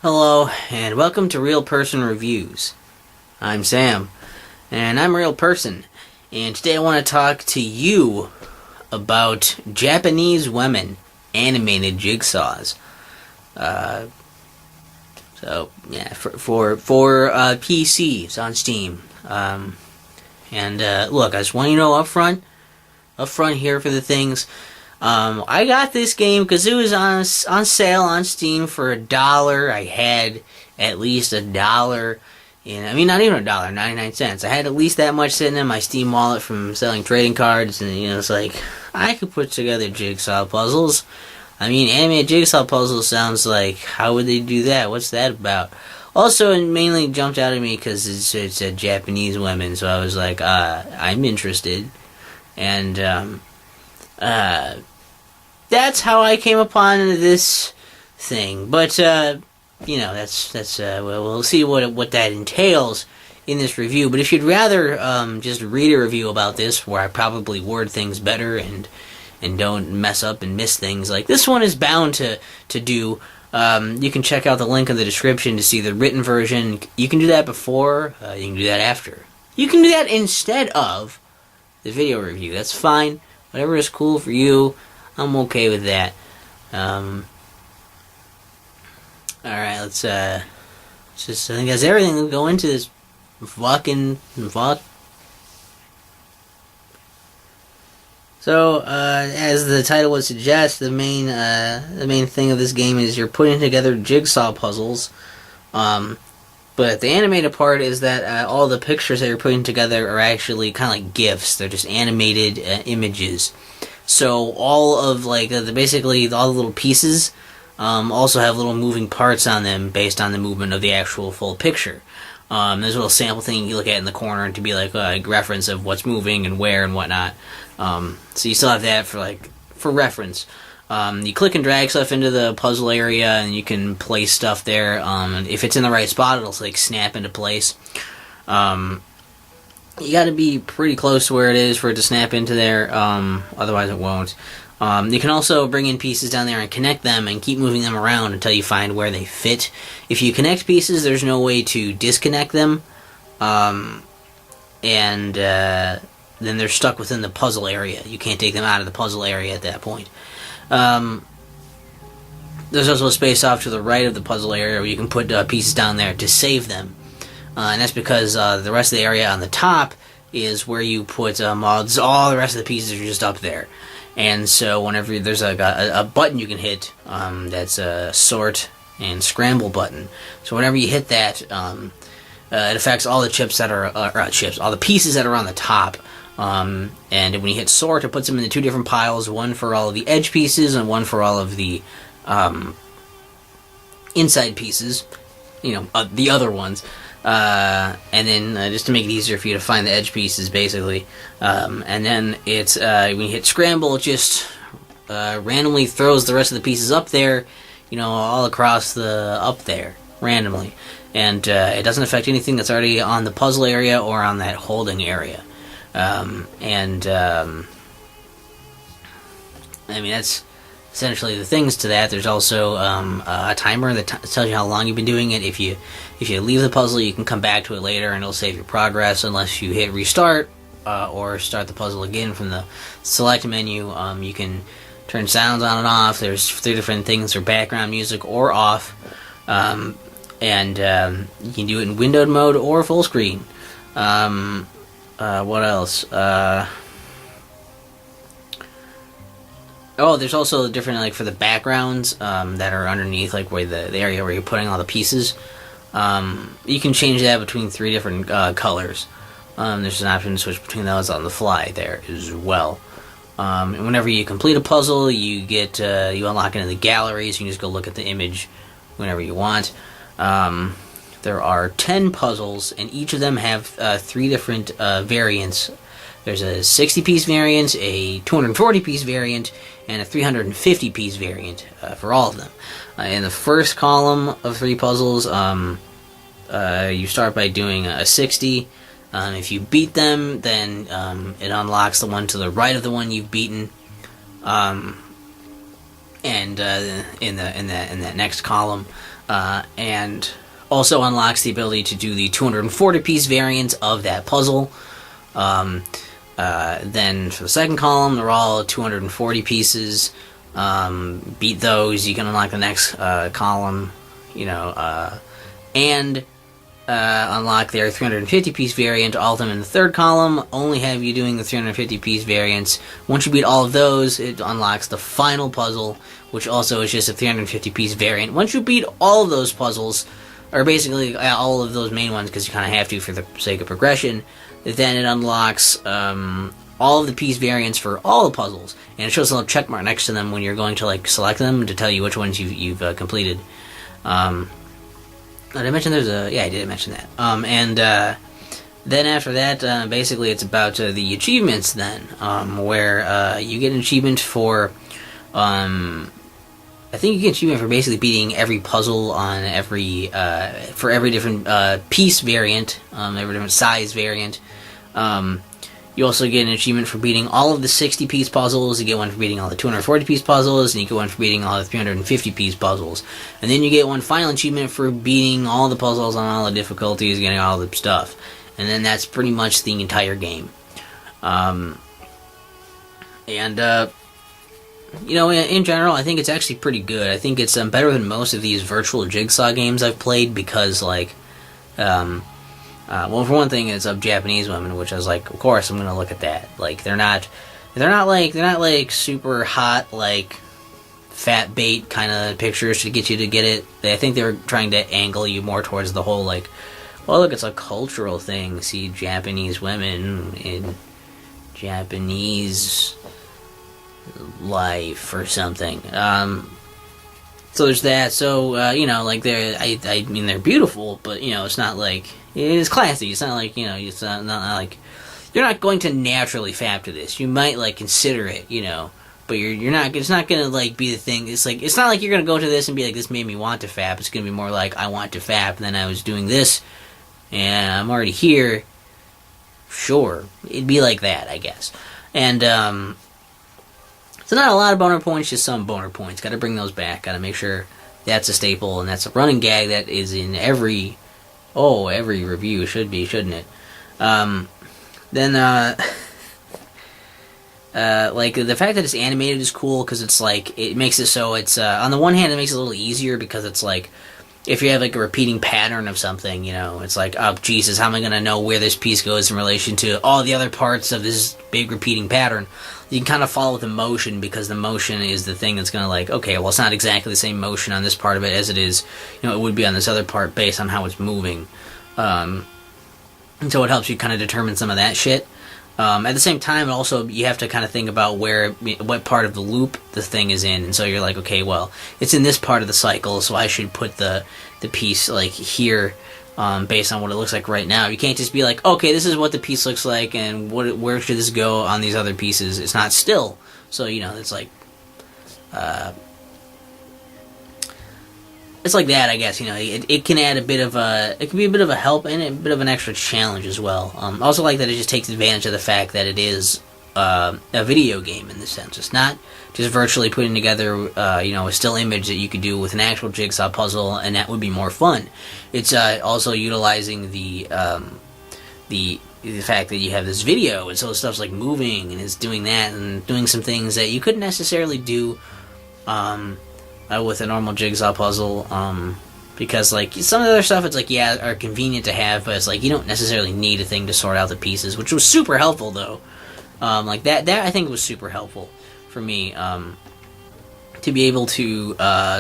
Hello, and welcome to Real Person Reviews. I'm Sam, and I'm a real person, and today I want to talk to you about Japanese women animated jigsaws. For PCs on Steam. Look, I just want you to know up front here for the things. I got this game because it was on sale on Steam for $1. I had at least $1. Not even $1, 99 cents. I had at least that much sitting in my Steam wallet from selling trading cards, and it's like I could put together jigsaw puzzles. Animated jigsaw puzzles sounds like, how would they do that? What's that about? Also, it mainly jumped out at me because it said Japanese women, so I was like, I'm interested, and that's how I came upon this thing. But we'll see what that entails in this review. But if you'd rather just read a review about this, where I probably word things better and don't mess up and miss things like this one is bound to do, you can check out the link in the description to see the written version. You can do that before, you can do that after. You can do that instead of the video review. That's fine. Whatever is cool for you, I'm okay with that. Alright, let's just, I think that's everything. Let's go into this fucking. So, as the title would suggest, the main thing of this game is you're putting together jigsaw puzzles. But the animated part is that all the pictures that you're putting together are actually kind of like GIFs. They're just animated images. So all of basically all the little pieces also have little moving parts on them based on the movement of the actual full picture. There's a little sample thing you look at in the corner to be like a reference of what's moving and where and whatnot. So you still have that for reference. You click and drag stuff into the puzzle area, and you can place stuff there. And if it's in the right spot, it'll snap into place. You got to be pretty close to where it is for it to snap into there. Otherwise, it won't. You can also bring in pieces down there and connect them and keep moving them around until you find where they fit. If you connect pieces, there's no way to disconnect them. Then they're stuck within the puzzle area. You can't take them out of the puzzle area at that point. There's also a space off to the right of the puzzle area where you can put pieces down there to save them. And that's because the rest of the area on the top is where you put mods. All the rest of the pieces are just up there. And so whenever there's a button you can hit, that's a sort and scramble button. So whenever you hit that, it affects all the chips that are, all the pieces that are on the top. And when you hit sort, it puts them into two different piles, one for all of the edge pieces and one for all of the inside pieces, the other ones. And then just to make it easier for you to find the edge pieces, basically. And then it's when you hit scramble, it just randomly throws the rest of the pieces up there, all across up there, randomly. And it doesn't affect anything that's already on the puzzle area or on that holding area. That's essentially the things to that. There's also a timer that tells you how long you've been doing it. If you leave the puzzle, you can come back to it later and it'll save your progress unless you hit restart or start the puzzle again from the select menu. You can turn sounds on and off. There's 3 different things for background music or off. You can do it in windowed mode or full screen. What else? There's also different, for the backgrounds that are underneath, where the area where you're putting all the pieces. You can change that between 3 different colors. There's an option to switch between those on the fly there as well. And whenever you complete a puzzle, you unlock into the gallery, so you can just go look at the image whenever you want. There are 10 puzzles, and each of them have 3 different variants. There's a 60-piece variant, a 240-piece variant, and a 350-piece variant for all of them. In the first column of 3 puzzles, you start by doing a 60. If you beat them, then it unlocks the one to the right of the one you've beaten. And in that next column, and also unlocks the ability to do the 240-piece variant of that puzzle. Then for the second column, they're all 240 pieces. Beat those, you can unlock the next column, and unlock their 350-piece variant. All of them in the third column only have you doing the 350-piece variants. Once you beat all of those, it unlocks the final puzzle, which also is just a 350-piece variant. Once you beat all of those puzzles, or basically all of those main ones, because you kind of have to for the sake of progression, then it unlocks all of the piece variants for all the puzzles, and it shows a little check mark next to them when you're going to select them to tell you which ones you've completed. Did I mention yeah, I did mention that. And then after that, basically it's about the achievements then, where you get an achievement for, I think you get an achievement for basically beating every puzzle on for every different piece variant, every different size variant. You also get an achievement for beating all of the 60-piece puzzles, you get one for beating all the 240-piece puzzles, and you get one for beating all the 350-piece puzzles. And then you get one final achievement for beating all the puzzles on all the difficulties, getting all the stuff. And then that's pretty much the entire game. In general, I think it's actually pretty good. I think it's better than most of these virtual Jigsaw games I've played, because, well, for one thing, it's of Japanese women, which I was like, of course I'm gonna look at that. They're not super hot, fat bait kind of pictures to get you to get it. I think they were trying to angle you more towards the whole, well, look, it's a cultural thing. See Japanese women in Japanese life or something. So there's that. So, they're beautiful, but, it's not it's classy. It's not it's not like, you're not going to naturally fap to this. You might, consider it, but you're not, it's not gonna, be the thing. It's it's not like you're gonna go to this and be like, this made me want to fap. It's gonna be more like, I want to fap, and then I was doing this, and I'm already here. Sure. It'd be like that, I guess. And, so not a lot of boner points, just some boner points. Gotta bring those back. Gotta make sure that's a staple, and that's a running gag that is in every review. Should be, shouldn't it? The fact that it's animated is cool, because it's it makes it so it's, on the one hand, it makes it a little easier, because it's if you have a repeating pattern of something, it's oh Jesus, how am I gonna know where this piece goes in relation to all the other parts of this big repeating pattern? You can kind of follow the motion, because the motion is the thing that's gonna okay, well, it's not exactly the same motion on this part of it as it is, it would be on this other part based on how it's moving. And so it helps you kind of determine some of that shit. At the same time, also, you have to kind of think about what part of the loop the thing is in, and so you're okay, well, it's in this part of the cycle, so I should put the piece, here, based on what it looks like right now. You can't just be okay, this is what the piece looks like, and where should this go on these other pieces? It's not still, so, it's it's like that, I guess. It can add it can be a bit of a help and a bit of an extra challenge as well. I also like that it just takes advantage of the fact that it is a video game in this sense. It's not just virtually putting together, a still image that you could do with an actual jigsaw puzzle, and that would be more fun. It's also utilizing the fact that you have this video, and so stuff's moving, and it's doing that, and doing some things that you couldn't necessarily do, with a normal jigsaw puzzle, because some of the other stuff, it's are convenient to have, but it's you don't necessarily need a thing to sort out the pieces, which was super helpful though. That I think was super helpful for me, to be able to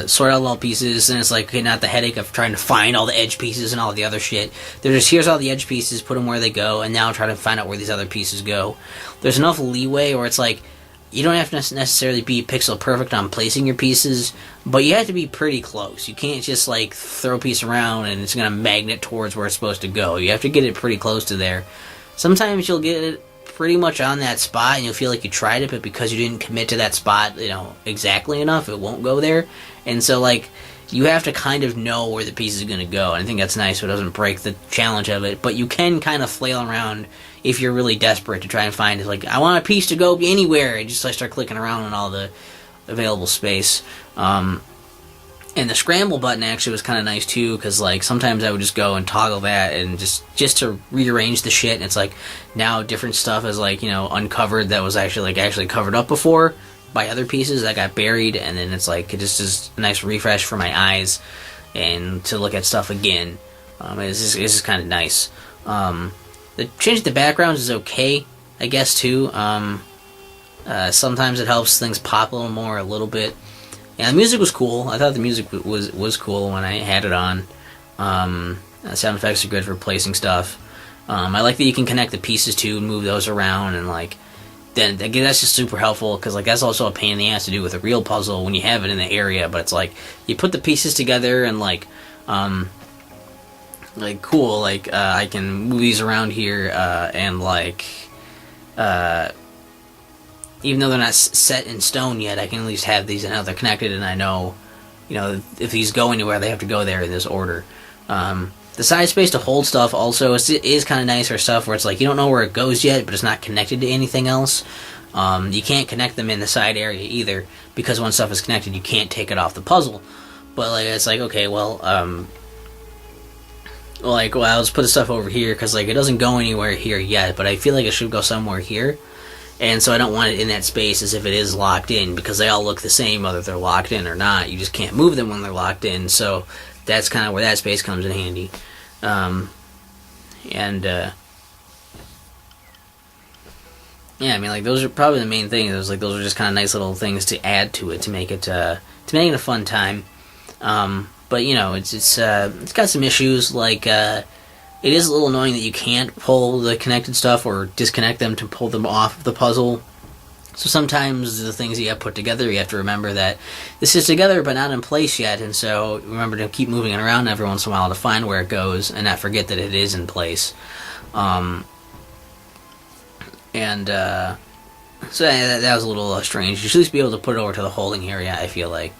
sort out all pieces, and it's okay, not the headache of trying to find all the edge pieces and all the other shit. They're just, here's all the edge pieces, put them where they go, and now try to find out where these other pieces go. There's enough leeway where it's you don't have to necessarily be pixel perfect on placing your pieces, but you have to be pretty close. You can't just throw a piece around and it's going to magnet towards where it's supposed to go. You have to get it pretty close to there. Sometimes you'll get it pretty much on that spot and you'll feel like you tried it, but because you didn't commit to that spot, exactly enough, it won't go there. And so you have to kind of know where the piece is going to go. And I think that's nice so it doesn't break the challenge of it, but you can kind of flail around if you're really desperate to try and find it. I want a piece to go anywhere, and just start clicking around in all the available space. And the scramble button actually was kind of nice too, because like sometimes I would just go and toggle that and just to rearrange the shit. And it's like now different stuff is like, you know, uncovered that was actually covered up before by other pieces that got buried, and then it's like it just is a nice refresh for my eyes and to look at stuff again. It's just kind of nice. The changing the backgrounds is okay, I guess too. Sometimes it helps things pop a little bit. Yeah, the music was cool. I thought the music was cool when I had it on. Sound effects are good for placing stuff. I like that you can connect the pieces too and move those around, and like then again, that's just super helpful because like that's also a pain in the ass to do with a real puzzle when you have it in the area. But it's like you put the pieces together and like cool. Like I can move these around here and like. Even though they're not set in stone yet, I can at least have these and how they're connected, and I know, you know, if these go anywhere, they have to go there in this order. The side space to hold stuff also is kind of nice for stuff where it's like you don't know where it goes yet, but it's not connected to anything else. You can't connect them in the side area either, because when stuff is connected, you can't take it off the puzzle. But like it's like, okay, well, let's put the stuff over here, because like it doesn't go anywhere here yet, but I feel like it should go somewhere here. And so I don't want it in that space as if it is locked in, because they all look the same whether they're locked in or not. You just can't move them when they're locked in, so that's kind of where that space comes in handy. Yeah, I mean, like those are probably the main things. Those are just kind of nice little things to add to it to make it a fun time. But you know, it's got some issues like. It is a little annoying that you can't pull the connected stuff or disconnect them to pull them off of the puzzle. So sometimes the things you have put together, you have to remember that this is together but not in place yet, and so remember to keep moving it around every once in a while to find where it goes and not forget that it is in place. So that was a little strange. You should at least be able to put it over to the holding area, I feel like,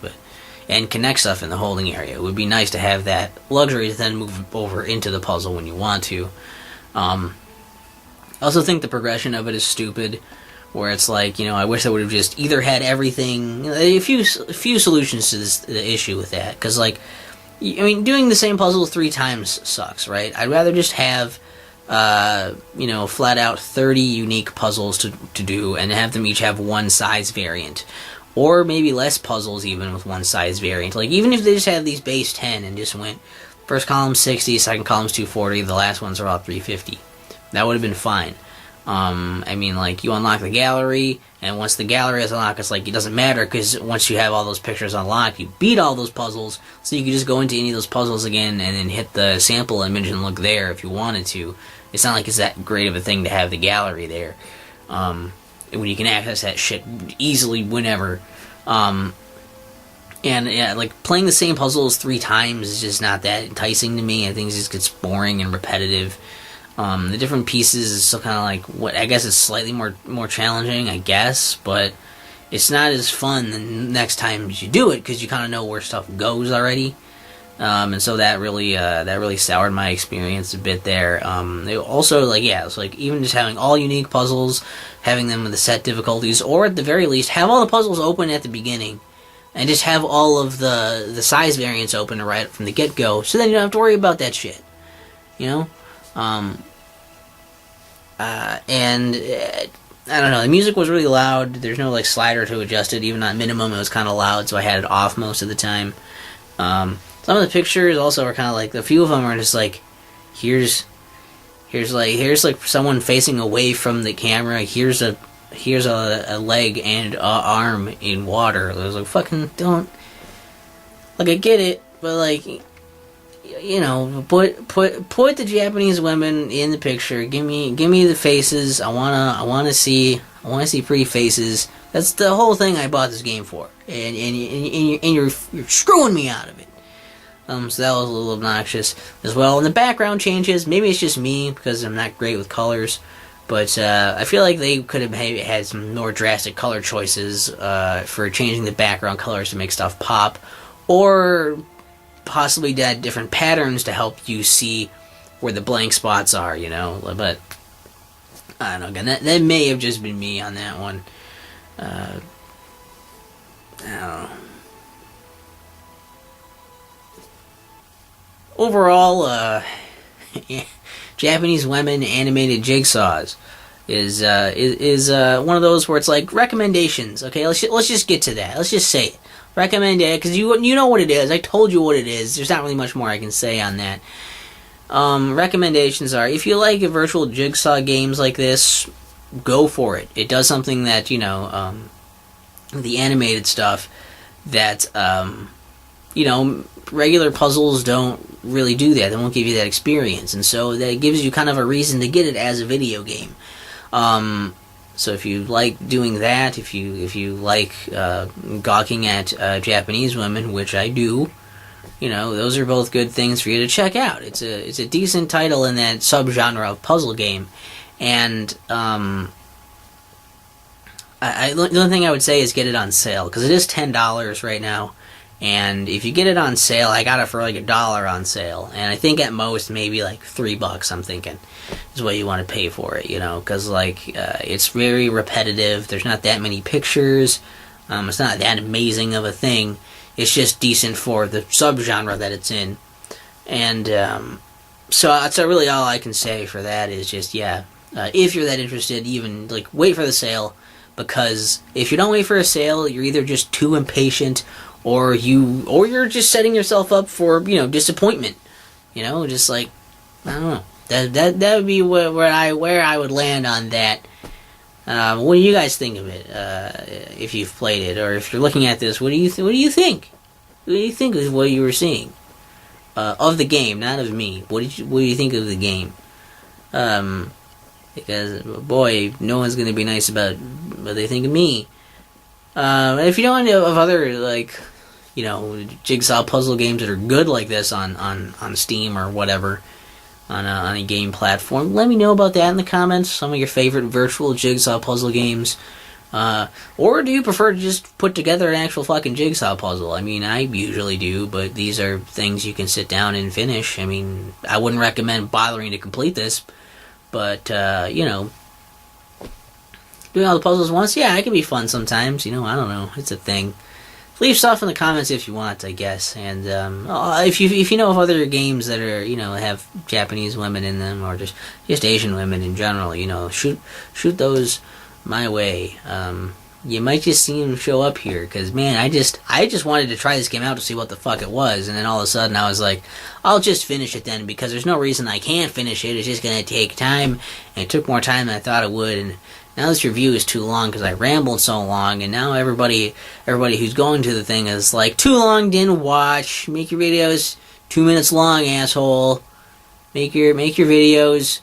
and connect stuff in the holding area. It would be nice to have that luxury to then move over into the puzzle when you want to. I also think the progression of it is stupid, where it's like, you know, I wish I would have just either had everything, a few solutions to the issue with that, because like, I mean, doing the same puzzle 3 times sucks, right? I'd rather just have, flat out 30 unique puzzles to do, and have them each have one size variant. Or maybe less puzzles even with one size variant. Like, even if they just had these base 10 and just went, first column's 60, second column's 240, the last ones are all 350. That would have been fine. I mean, like, you unlock the gallery, and once the gallery is unlocked, it's like, it doesn't matter, because once you have all those pictures unlocked, you beat all those puzzles, so you can just go into any of those puzzles again, and then hit the sample image and look there if you wanted to. It's not like it's that great of a thing to have the gallery there. When you can access that shit easily whenever. And yeah, like playing the same puzzles 3 times is just not that enticing to me. I think it just gets boring and repetitive. The different pieces is still kind of like what I guess it's slightly more challenging, I guess, but it's not as fun the next time you do it because you kind of know where stuff goes already. And so that really soured my experience a bit there. They also it's like even just having all unique puzzles, having them with the set difficulties, or at the very least have all the puzzles open at the beginning, and just have all of the size variants open right from the get go, so then you don't have to worry about that shit, you know. I don't know. The music was really loud. There's no like slider to adjust it. Even at minimum, it was kind of loud, so I had it off most of the time. Some of the pictures also are kind of like, a few of them are just like, here's like someone facing away from the camera. Here's a leg and a arm in water. I was like, fucking don't. Like, I get it, but like, you know, put the Japanese women in the picture. Give me the faces. I wanna see pretty faces. That's the whole thing I bought this game for, and you're screwing me out of it. So that was a little obnoxious as well. And the background changes. Maybe it's just me because I'm not great with colors, but I feel like they could have had some more drastic color choices for changing the background colors to make stuff pop, or possibly add different patterns to help you see where the blank spots are, you know. But I don't know. Again, that may have just been me on that one. I don't know. overall, Japanese women animated Jigsaws is one of those where it's like recommendations. Okay, let's just get to that. Let's just say it. Recommend it because you know what it is. I told you what it is. There's not really much more I can say on that. Recommendations are, if you like virtual jigsaw games like this, go for it. It does something that, the animated stuff that, regular puzzles don't really do that. They won't give you that experience. And so that gives you kind of a reason to get it as a video game. So if you like doing that, if you like gawking at Japanese women, which I do, those are both good things for you to check out. It's a decent title in that subgenre of puzzle game, and the only thing I would say is get it on sale because it is $10 right now. And if you get it on sale, I got it for like $1 on sale, and I think at most maybe like $3. I'm thinking is what you want to pay for it, because it's very repetitive. There's not that many pictures. It's not that amazing of a thing. It's just decent for the subgenre that it's in, and so that's really all I can say for that. Is just if you're that interested, even wait for the sale, because if you don't wait for a sale, you're either just too impatient. Or you're just setting yourself up for disappointment, just I don't know. That would be where I would land on that. What do you guys think of it? If you've played it, or if you're looking at this, what do you think? What do you think of what you were seeing of the game, not of me? What do you think of the game? Because boy, no one's gonna be nice about what they think of me. If you know any of other jigsaw puzzle games that are good like this on Steam or whatever, on a game platform, let me know about that in the comments. Some of your favorite virtual jigsaw puzzle games, or do you prefer to just put together an actual fucking jigsaw puzzle? I mean, I usually do, but these are things you can sit down and finish. I mean, I wouldn't recommend bothering to complete this, but doing all the puzzles once, it can be fun sometimes. I don't know. It's a thing. Leave stuff in the comments if you want, I guess. And if you know of other games that are have Japanese women in them, or just Asian women in general, shoot those my way. You might just see them show up here, because man, I just wanted to try this game out to see what the fuck it was, and then all of a sudden I was like, I'll just finish it then, because there's no reason I can't finish it. It's just gonna take time, and it took more time than I thought it would. And now this review is too long because I rambled so long, and now everybody who's going to the thing is like, too long, didn't watch. Make your videos 2 minutes long, asshole. Make your videos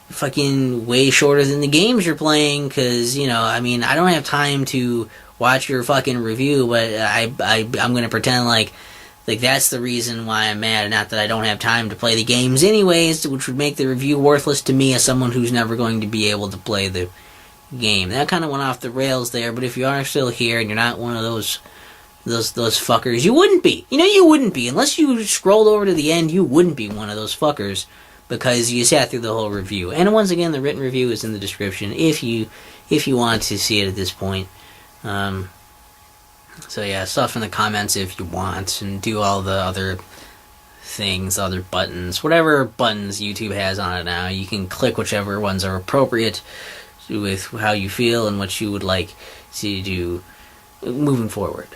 fucking way shorter than the games you're playing, because I don't have time to watch your fucking review, but I'm gonna pretend like that's the reason why I'm mad, not that I don't have time to play the games anyways, which would make the review worthless to me as someone who's never going to be able to play the game. That kind of went off the rails there, but if you are still here and you're not one of those fuckers, you wouldn't be. You wouldn't be. Unless you scrolled over to the end, you wouldn't be one of those fuckers, because you sat through the whole review. And once again, the written review is in the description if you want to see it at this point. So yeah, stuff in the comments if you want, and do all the other things, other buttons, whatever buttons YouTube has on it now. You can click whichever ones are appropriate with how you feel and what you would like to do moving forward.